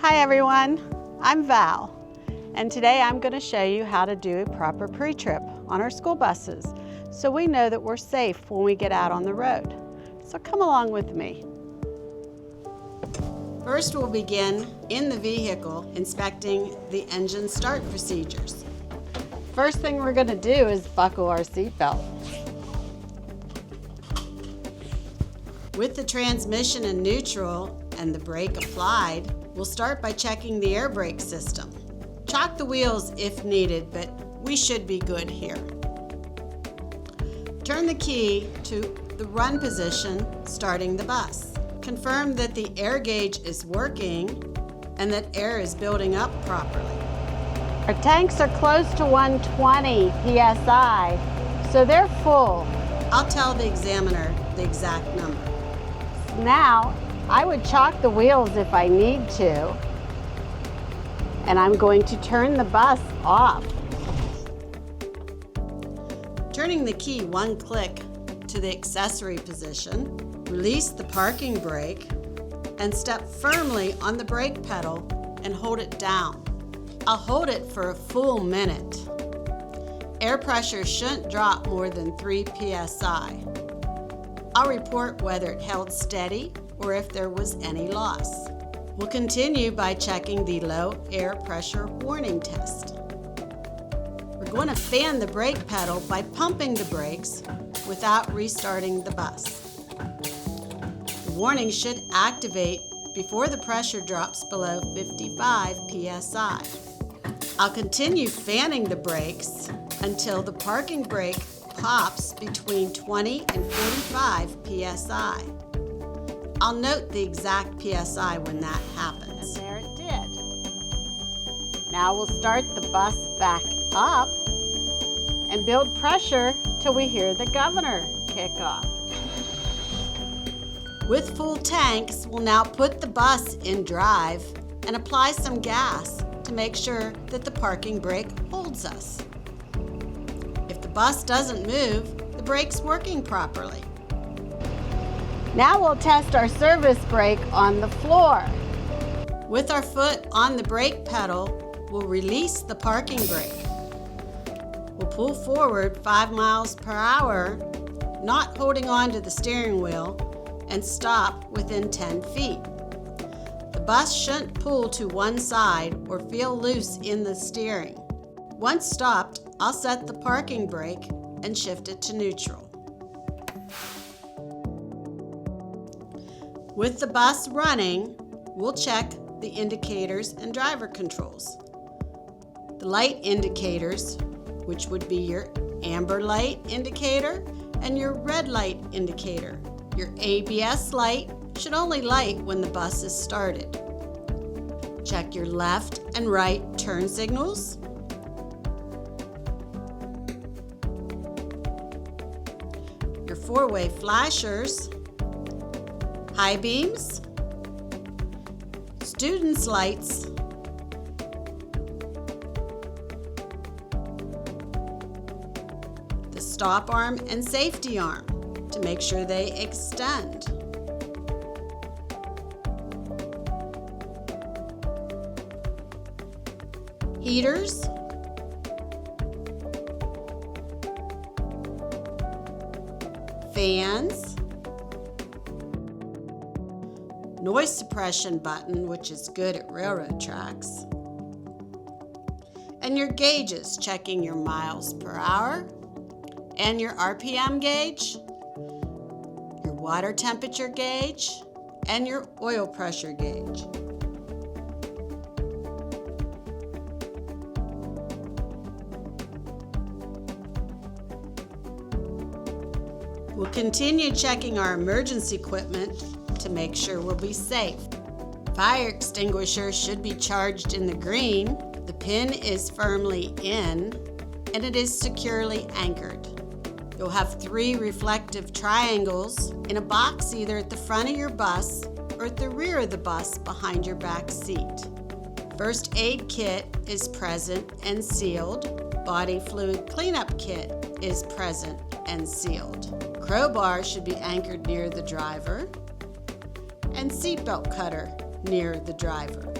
Hi everyone, I'm Val, and today I'm going to show you how to do a proper pre-trip on our school buses so we know that we're safe when we get out on the road. So come along with me. First, we'll begin in the vehicle inspecting the engine start procedures. First thing we're going to do is buckle our seatbelt. With the transmission in neutral and the brake applied, we'll start by checking the air brake system. Chock the wheels if needed, but we should be good here. Turn the key to the run position, starting the bus. Confirm that the air gauge is working and that air is building up properly. Our tanks are close to 120 psi, so they're full. I'll tell the examiner the exact number. Now, I would chock the wheels if I need to, and I'm going to turn the bus off. Turning the key one click to the accessory position, release the parking brake, and step firmly on the brake pedal and hold it down. I'll hold it for a full minute. Air pressure shouldn't drop more than 3 psi. I'll report whether it held steady or if there was any loss. We'll continue by checking the low air pressure warning test. We're going to fan the brake pedal by pumping the brakes without restarting the bus. The warning should activate before the pressure drops below 55 psi. I'll continue fanning the brakes until the parking brake pops between 20 and 45 psi. I'll note the exact PSI when that happens. And there it did. Now we'll start the bus back up and build pressure till we hear the governor kick off. With full tanks, we'll now put the bus in drive and apply some gas to make sure that the parking brake holds us. If the bus doesn't move, the brake's working properly. Now we'll test our service brake on the floor. With our foot on the brake pedal, we'll release the parking brake. We'll pull forward 5 miles per hour, not holding on to the steering wheel, and stop within 10 feet. The bus shouldn't pull to one side or feel loose in the steering. Once stopped, I'll set the parking brake and shift it to neutral. With the bus running, we'll check the indicators and driver controls. The light indicators, which would be your amber light indicator and your red light indicator. Your ABS light should only light when the bus is started. Check your left and right turn signals. Your four-way flashers, high beams, students' lights, the stop arm and safety arm to make sure they extend. Heaters, fans, noise suppression button, which is good at railroad tracks, and your gauges, checking your miles per hour and your RPM gauge, your water temperature gauge, and your oil pressure gauge. We'll continue checking our emergency equipment to make sure we'll be safe. Fire extinguisher should be charged in the green. The pin is firmly in and it is securely anchored. You'll have 3 reflective triangles in a box either at the front of your bus or at the rear of the bus behind your back seat. First aid kit is present and sealed. Body fluid cleanup kit is present and sealed. Crowbar should be anchored near the driver, and seatbelt cutter near the driver.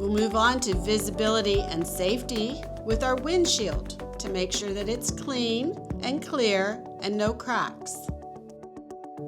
We'll move on to visibility and safety with our windshield to make sure that it's clean and clear and no cracks.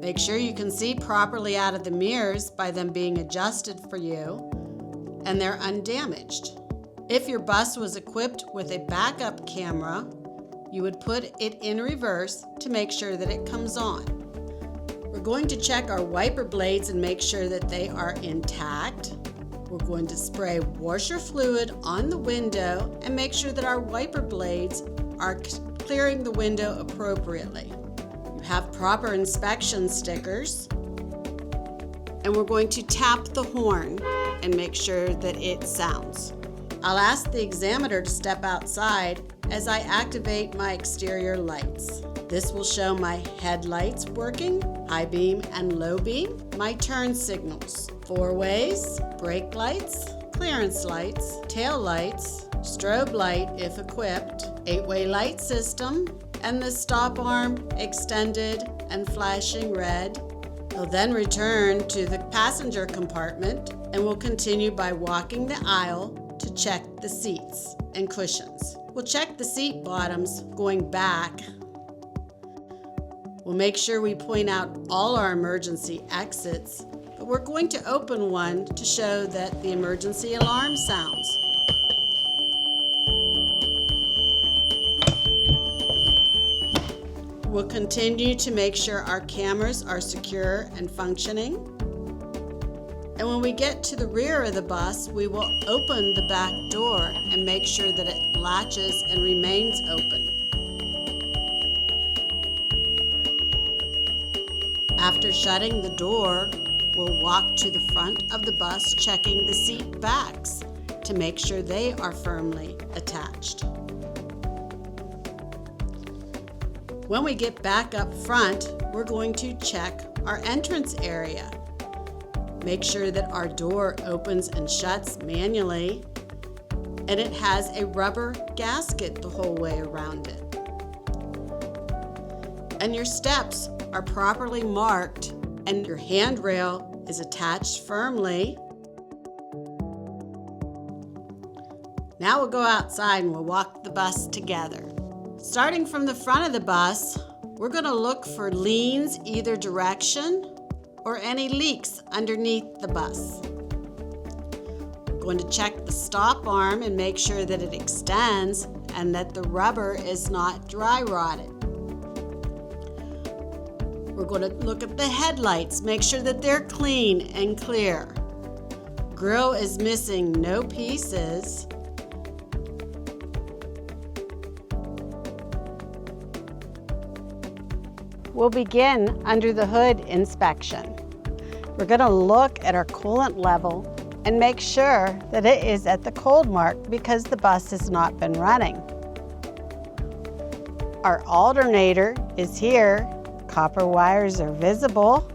Make sure you can see properly out of the mirrors by them being adjusted for you and they're undamaged. If your bus was equipped with a backup camera, you would put it in reverse to make sure that it comes on. We're going to check our wiper blades and make sure that they are intact. We're going to spray washer fluid on the window and make sure that our wiper blades are clearing the window appropriately. You have proper inspection stickers. And we're going to tap the horn and make sure that it sounds. I'll ask the examiner to step outside as I activate my exterior lights. This will show my headlights working, high beam and low beam, my turn signals, four-ways, brake lights, clearance lights, tail lights, strobe light if equipped, 8-way light system, and the stop arm extended and flashing red. He'll then return to the passenger compartment and will continue by walking the aisle to check the seats and cushions. We'll check the seat bottoms going back. We'll make sure we point out all our emergency exits, but we're going to open one to show that the emergency alarm sounds. We'll continue to make sure our cameras are secure and functioning. And when we get to the rear of the bus, we will open the back door and make sure that it latches and remains open. After shutting the door, we'll walk to the front of the bus, checking the seat backs to make sure they are firmly attached. When we get back up front, we're going to check our entrance area. Make sure that our door opens and shuts manually, and it has a rubber gasket the whole way around it. And your steps are properly marked, and your handrail is attached firmly. Now we'll go outside and we'll walk the bus together. Starting from the front of the bus, we're going to look for leans either direction or any leaks underneath the bus. We're going to check the stop arm and make sure that it extends and that the rubber is not dry rotted. We're going to look at the headlights, make sure that they're clean and clear. Grille is missing no pieces. We'll begin under the hood inspection. We're going to look at our coolant level and make sure that it is at the cold mark because the bus has not been running. Our alternator is here. Copper wires are visible.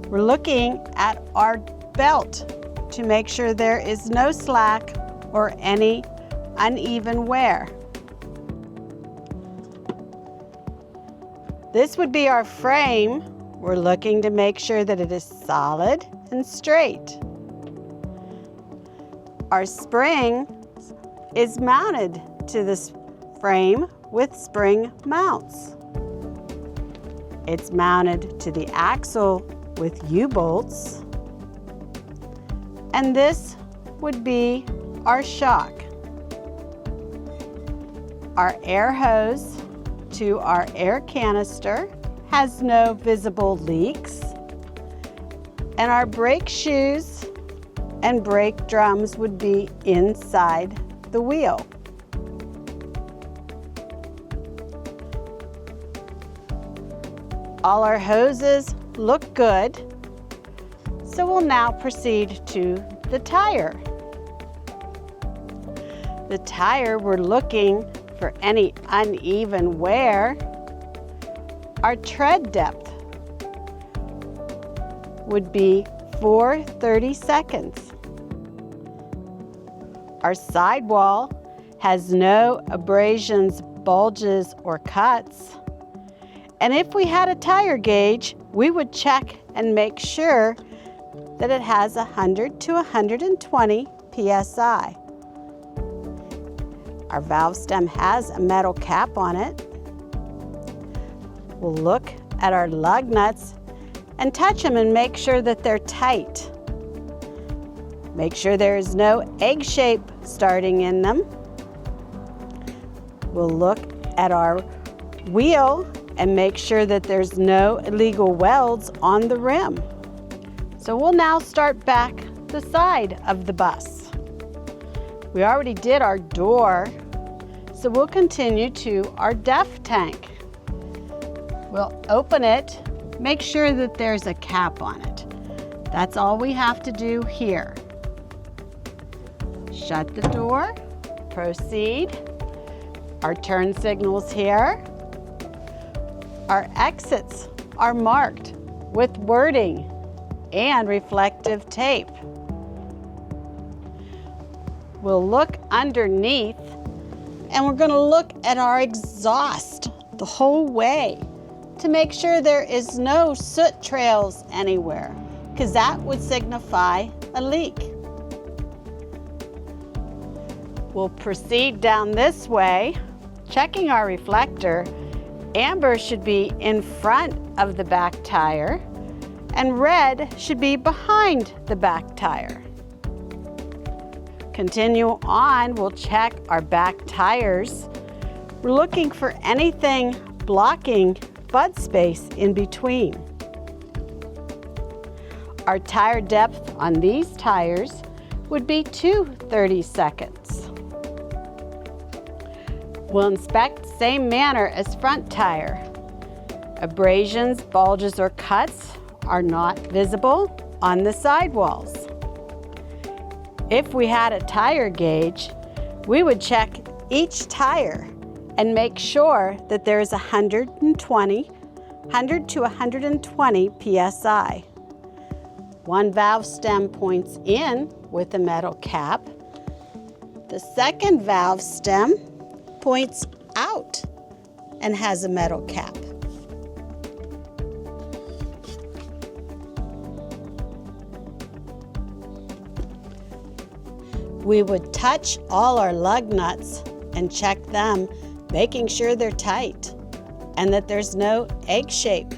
We're looking at our belt to make sure there is no slack or any uneven wear. This would be our frame. We're looking to make sure that it is solid and straight. Our spring is mounted to this frame with spring mounts. It's mounted to the axle with U-bolts. And this would be our shock. Our air hose to our air canister has no visible leaks, and our brake shoes and brake drums would be inside the wheel. All our hoses look good, so we'll now proceed to the tire. The tire, we're looking for any uneven wear. Our tread depth would be 4/32. Our sidewall has no abrasions, bulges, or cuts. And if we had a tire gauge, we would check and make sure that it has 100 to 120 psi. Our valve stem has a metal cap on it. We'll look at our lug nuts and touch them and make sure that they're tight. Make sure there is no egg shape starting in them. We'll look at our wheel and make sure that there's no illegal welds on the rim. So we'll now start back the side of the bus. We already did our door, so we'll continue to our DEF tank. We'll open it, make sure that there's a cap on it. That's all we have to do here. Shut the door, proceed. Our turn signals here. Our exits are marked with wording and reflective tape. We'll look underneath and we're going to look at our exhaust the whole way to make sure there is no soot trails anywhere, because that would signify a leak. We'll proceed down this way, checking our reflector. Amber should be in front of the back tire, and red should be behind the back tire. Continue on, we'll check our back tires. We're looking for anything blocking bud space in between. Our tire depth on these tires would be 2/32. We'll inspect same manner as front tire. Abrasions, bulges, or cuts are not visible on the sidewalls. If we had a tire gauge, we would check each tire and make sure that there is 100 to 120 psi. One valve stem points in with a metal cap. The second valve stem points out and has a metal cap. We would touch all our lug nuts and check them, making sure they're tight and that there's no egg shape.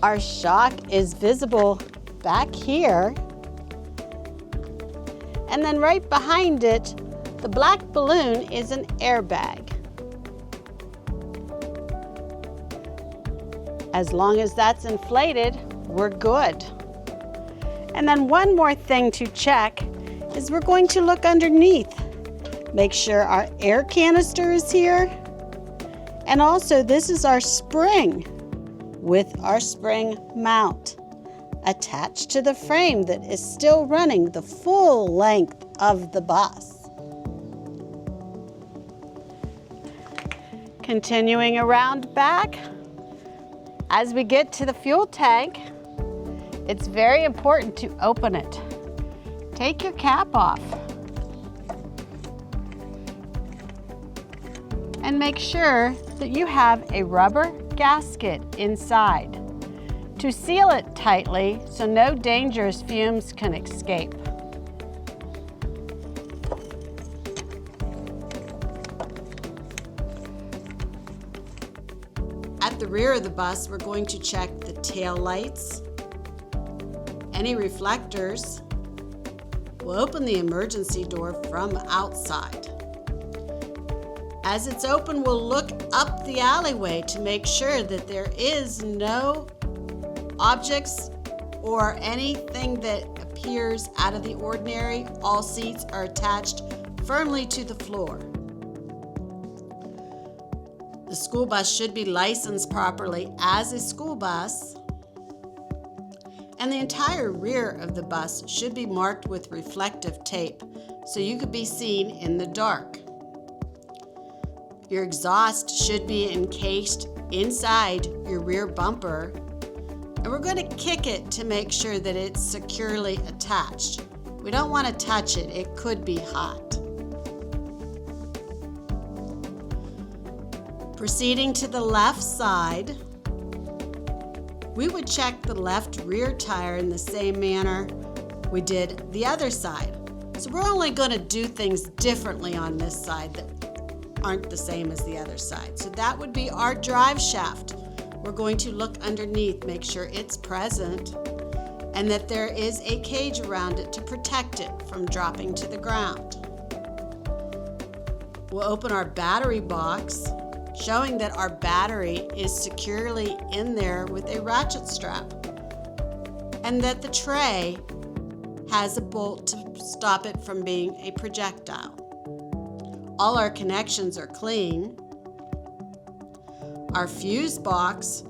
Our shock is visible back here, and then right behind it, the black balloon is an airbag. As long as that's inflated, we're good. And then one more thing to check is we're going to look underneath. Make sure our air canister is here. And also this is our spring with our spring mount attached to the frame that is still running the full length of the bus. Continuing around back, as we get to the fuel tank, it's very important to open it. Take your cap off and make sure that you have a rubber gasket inside to seal it tightly so no dangerous fumes can escape. At the rear of the bus, we're going to check the tail lights, any reflectors. We'll open the emergency door from outside. As it's open, we'll look up the alleyway to make sure that there is no objects or anything that appears out of the ordinary. All seats are attached firmly to the floor. The school bus should be licensed properly as a school bus, and the entire rear of the bus should be marked with reflective tape so you could be seen in the dark. Your exhaust should be encased inside your rear bumper, and we're going to kick it to make sure that it's securely attached. We don't want to touch it, it could be hot. Proceeding to the left side, we would check the left rear tire in the same manner we did the other side. So we're only going to do things differently on this side that aren't the same as the other side. So that would be our drive shaft. We're going to look underneath, make sure it's present, and that there is a cage around it to protect it from dropping to the ground. We'll open our battery box, showing that our battery is securely in there with a ratchet strap, and that the tray has a bolt to stop it from being a projectile. All our connections are clean. Our fuse box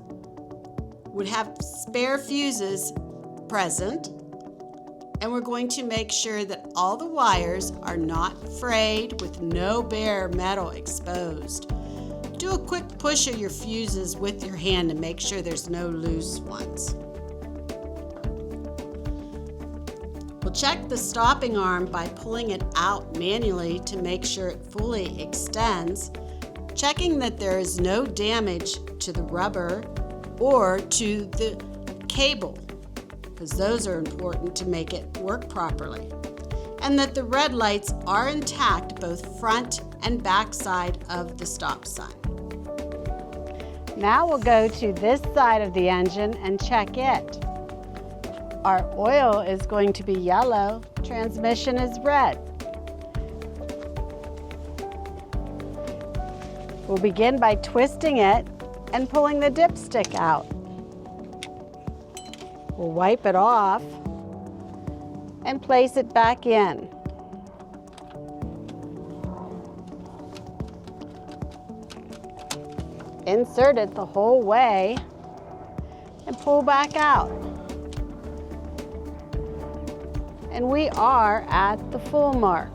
would have spare fuses present, and we're going to make sure that all the wires are not frayed with no bare metal exposed. Do a quick push of your fuses with your hand and make sure there's no loose ones. We'll check the stopping arm by pulling it out manually to make sure it fully extends, checking that there is no damage to the rubber or to the cable, because those are important to make it work properly, and that the red lights are intact both front and back side of the stop sign. Now we'll go to this side of the engine and check it. Our oil is going to be yellow, transmission is red. We'll begin by twisting it and pulling the dipstick out. We'll wipe it off and place it back in. Insert it the whole way and pull back out. And we are at the full mark.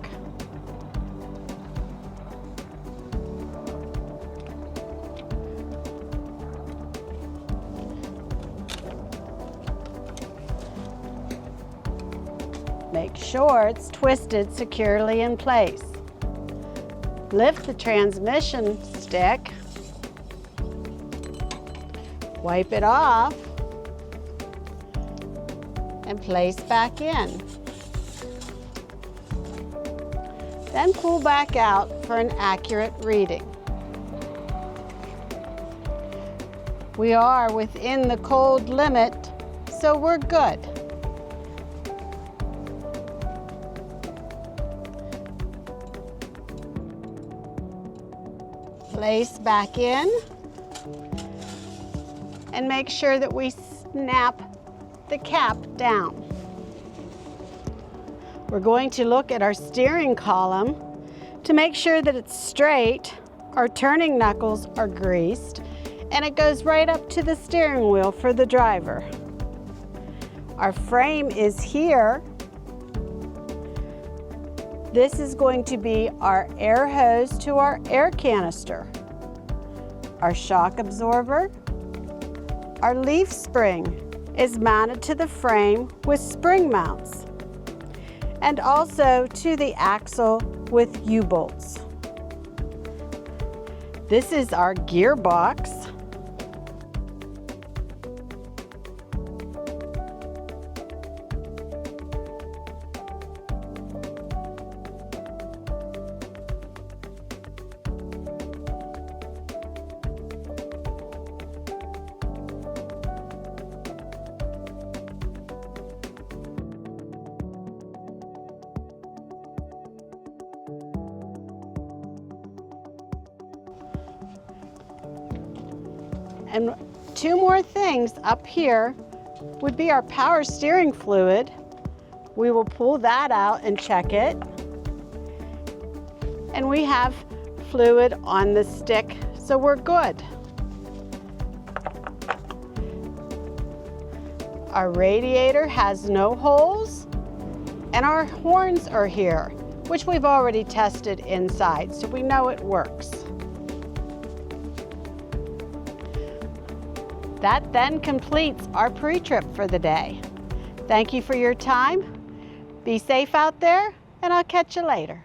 Make sure it's twisted securely in place. Lift the transmission stick, wipe it off, and place back in. Then pull back out for an accurate reading. We are within the cold limit, so we're good. Place back in and make sure that we snap the cap down. We're going to look at our steering column to make sure that it's straight, our turning knuckles are greased, and it goes right up to the steering wheel for the driver. Our frame is here. This is going to be our air hose to our air canister, our shock absorber. Our leaf spring is mounted to the frame with spring mounts, and also to the axle with U-bolts. This is our gearbox. And two more things up here would be our power steering fluid. We will pull that out and check it. And we have fluid on the stick, so we're good. Our radiator has no holes, and our horns are here, which we've already tested inside, so we know it works. That then completes our pre-trip for the day. Thank you for your time. Be safe out there, and I'll catch you later.